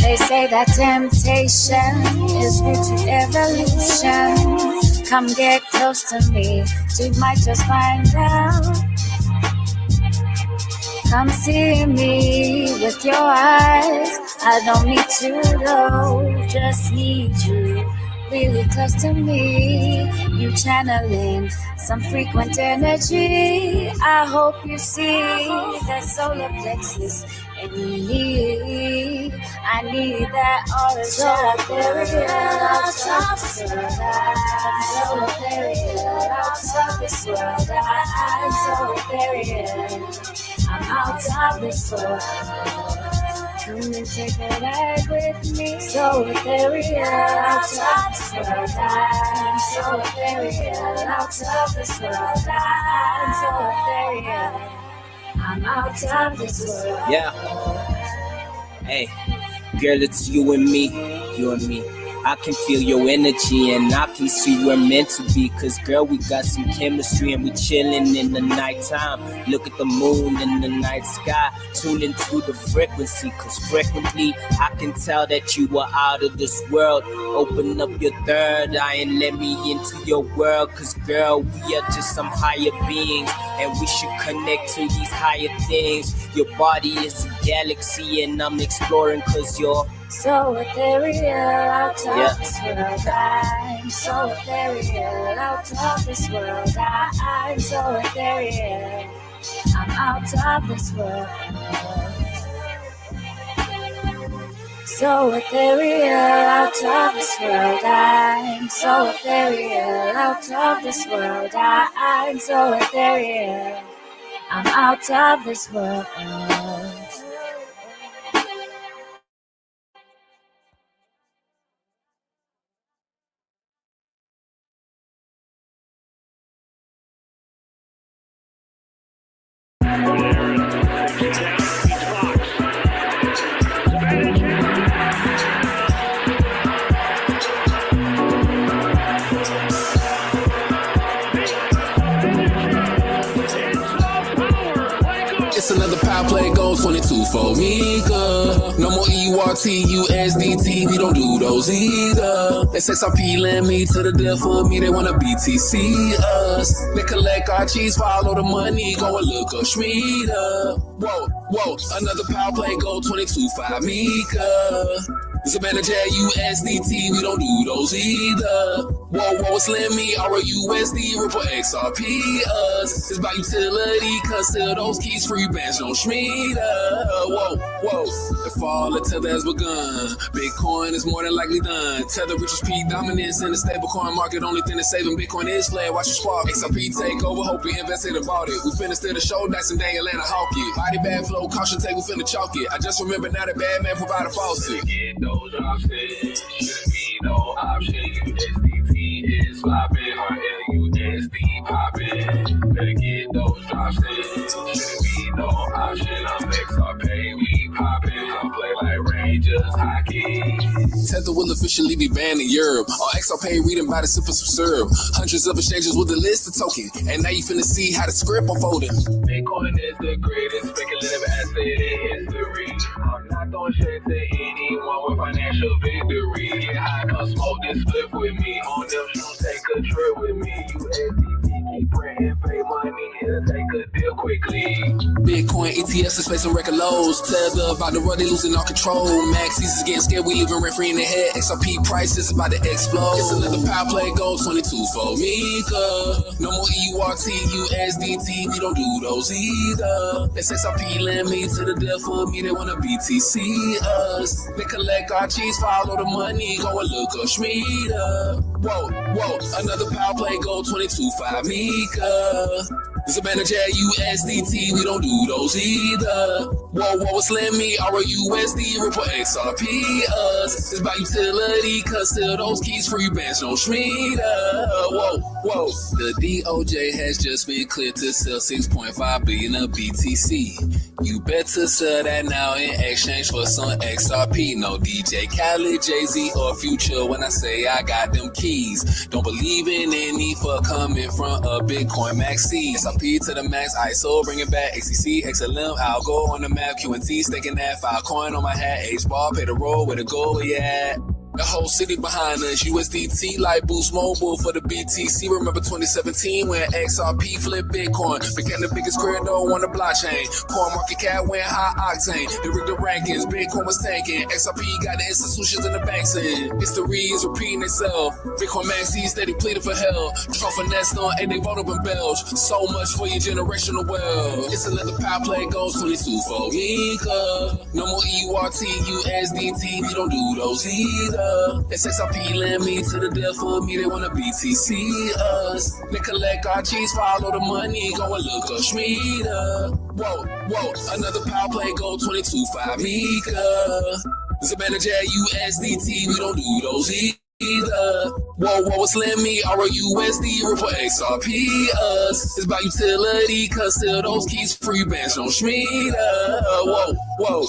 They say that temptation is root to evolution. Come get close to me, you might just find out. Come see me with your eyes. I don't need to know, just need you really close to me. You channeling some frequent energy. I hope you see that solar plexus in me. I need that aura. So ethereal, out of this world. I'm so ethereal, out of this world. I'm so ethereal, I'm out of this world. Come and take a ride with me. So ethereal, out of this world. I'm so ethereal, out of this world. I'm so ethereal, I'm out of this world. Yeah. Hey, girl, it's you and me, you and me. I can feel your energy and I can see we're meant to be. Cause girl, we got some chemistry and we chilling in the nighttime. Look at the moon in the night sky, tune into the frequency. Cause frequently I can tell that you are out of this world. Open up your third eye and let me into your world. Cause girl, we are just some higher beings and we should connect to these higher things. Your body is a galaxy and I'm exploring cause you're so ethereal, out of this world. I'm so ethereal, out of this world. I'm so ethereal, I'm out of this world. So ethereal, out of this world. I'm so ethereal, out of this world. I'm so ethereal, I'm out of this world. It's another power play, goal 22 for me, girl. No more EURT, USDT, we don't do those either. They sex appealing me to the death for me, they wanna BTC us. They collect our cheese, follow the money, go and look up Schmieder. Whoa. Whoa, another power play goal, 22.5 Mika. It's a manager USDT, we don't do those either. Whoa, slim me, RUSD, Ripple XRP, us. It's by utility, cause still those keys free bands, no Schmieda. Whoa, the fall of Tether has begun. Bitcoin is more than likely done. Tether reaches peak dominance in the stablecoin market. Only thing that's saving Bitcoin is flat. Watch you spark. XRP take over, hope you invested about it. We finna steal the show, that's and dang Atlanta hawk it. Body bad flow, caution take, we finna chalk it. I just remember now that bad man provide a faucet. Get those drops in, shouldn't be no option. USDT is flopping, or LUSD popping. Better get those drops in, shouldn't be no option. I'm XRP, we popping. I play like Rangers hockey. Tether will officially be banned in Europe. On XRP, reading by the simplest observe. Hundreds of exchanges with the list of token. And now you finna see how the script unfolding. Bitcoin is the greatest speculative asset in history. I'm not throwing shade to anyone with financial victory. Get high, come smoke this flip with me. On them shoes, take a trip with me. USDT, keep printing, pay money, and take a deal quickly. Bitcoin ETFs is facing record lows. Tether about to run, they losing all control. Maxis is getting scared, we leaving rent free in the head. XRP prices about to explode. It's another power play goal, 22 for Mika. No more EURT, USDT, we don't do those either. It's XRP, lend me to the death for me, they wanna BTC us. They collect our cheese, follow the money, go and look up Schmieda. Whoa, another power play goal, 22.5 Mika. It's a manager USDT, we don't do those either. Whoa, slim me, RUSD, Ripple XRP, us. It's by utility, cause still those keys free bands, no Schmieda. Whoa, the DOJ has just been cleared to sell 6.5 billion of BTC. You better sell that now in exchange for some XRP. No DJ Khaled, Jay-Z, or Future when I say I got them keys. Don't believe in any for coming from a Bitcoin maxi. XRP to the max, ISO, bring it back. XCC, XLM, I'll go on the map. QNT, staking that Filecoin on my hat. H-ball, pay the roll where the goal, yeah. The whole city behind us, USDT like Boost Mobile for the BTC. Remember 2017 when XRP flipped Bitcoin, became the biggest crypto on the blockchain. Coin market cap went high octane. They rigged the rankings, Bitcoin was tanking. XRP got the institutions and the banks in. History is repeating itself. Bitcoin maxi steady pleading for help. Trump finessed on and they voted in Belge. So much for your generational wealth. It's another power play goes 22 for Mika. No more EURT, USDT, we don't do those either. It's XRP, lend me to the death for me, they wanna BTC us. They collect our cheese, follow the money, go and look up Schmieda. Whoa, another power play goal, 22.5 Mika. It's a manager USDT, we don't do those either. Whoa, slim me, RUSD, Ripple XRP, us. It's by utility, cause still those keys free bands, no Schmieda. Whoa.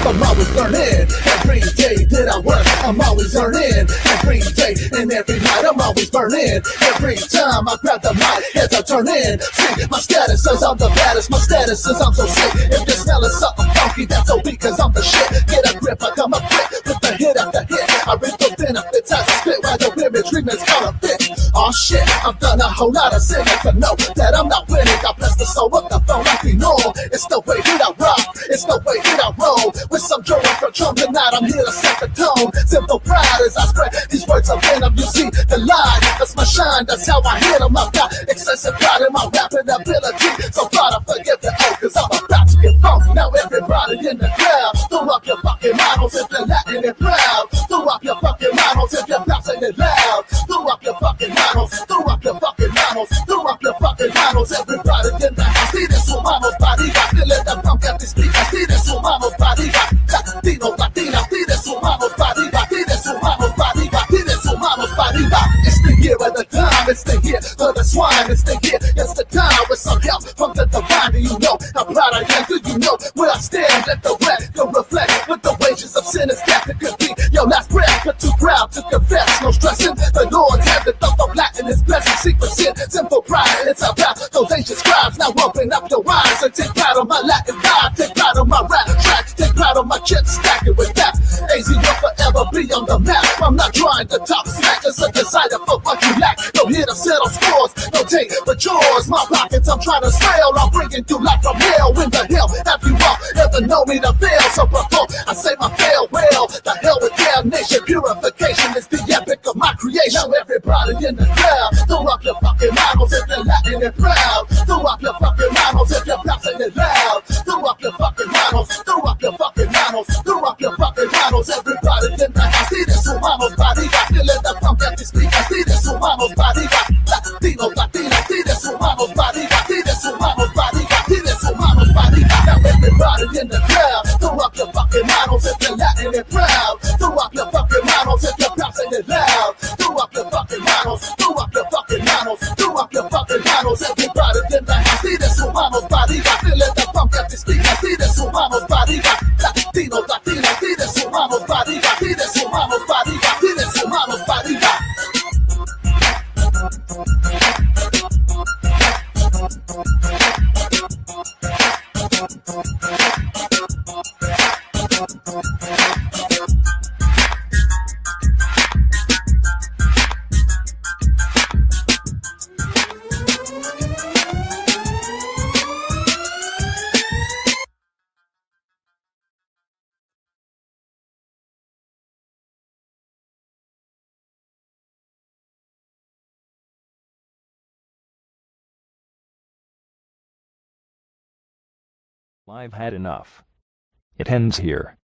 I'm always learning. Every day that I work, I'm always learning. Every day and every night, I'm always burning. Every time I grab the mic, heads are turning. See, my status says I'm the baddest. My status says I'm so sick. If you're smelling something funky, that's okay, cause I'm the shit. Get a grip, I come up quick with the hit after hit. I reap those benefits as I spit while the women treatment's counterfeit. Oh shit, I've done a whole lot of sinning to know that I'm not winning. I bless the soul of the phone like we know. It's the way that I rock, it's the way that I roll. With some joy from Trump tonight, I'm here to set the tone. Simple pride as I spread these words of venom. You see the line, that's my shine, that's how I hit them. I've got excessive pride in my rapping ability. So Father, forgive the oath, cause I'm about to get funky. Now everybody in the crowd, throw up your fucking models if you're Latin and proud. Throw up your fucking models if you're bouncing it loud. Throw up your fucking models, throw up your fucking models, throw up your fucking models. Everybody in the house, see this humanos body, I feel it, the funk at this beat. See this humanos body, Latinos, Latinas, see this humanos body, see this humanos body, see this humanos body. It's the year of the time, it's the year of the swine, it's the year, it's the time with some help from the divine. Do you know how proud I am? Do you know where I stand? Let the rap can reflect with the wages of sin is death. It could be your last breath, but too proud to confess. No stressing, the Lord had the thought of Latin his blessing. Secret sin, sinful pride, it's about those ancient scribes. Now open up your eyes and take pride on my Latin vibe. Take pride on my rap tracks, take pride on my chips, stack it with that. AZ will forever be on the map. I'm not trying to talk smack, just a desire for what you lack. No here to settle scores, no take but yours. My pockets I'm trying to spell, I'm bringing you life from hell. When the hell have you all ever known me to fail? So before I say my farewell, the hell with damnation. Purification is the epic of my creation. Now everybody in the crowd, throw up your fucking mammals if you're Latin and proud. Throw up your fucking mammals if you're bouncing it loud. Throw up your fucking mammals, throw up your fucking mammals, throw up your fucking mammals. Everybody in the house, see this humanos barriga. Feeling the funk at the speaker, see this humanos barriga. Latinos, Latinas, see this humanos barriga. See this humanos barriga, see this humanos barriga. Now everybody in the crowd, throw up your fucking mammals if you're Latin and proud. Throw up your fucking mammals if you're bouncing it loud. Throw up your fucking mammals, throw up your fucking mammals, throw up your fucking mammals. Everybody in the house, see this humanos barriga. Feeling the funk at the speaker, see this humanos barriga. Latinos, Latinas, see this humanos barriga. See this humanos barriga, see this humanos barriga. I've had enough. It ends here.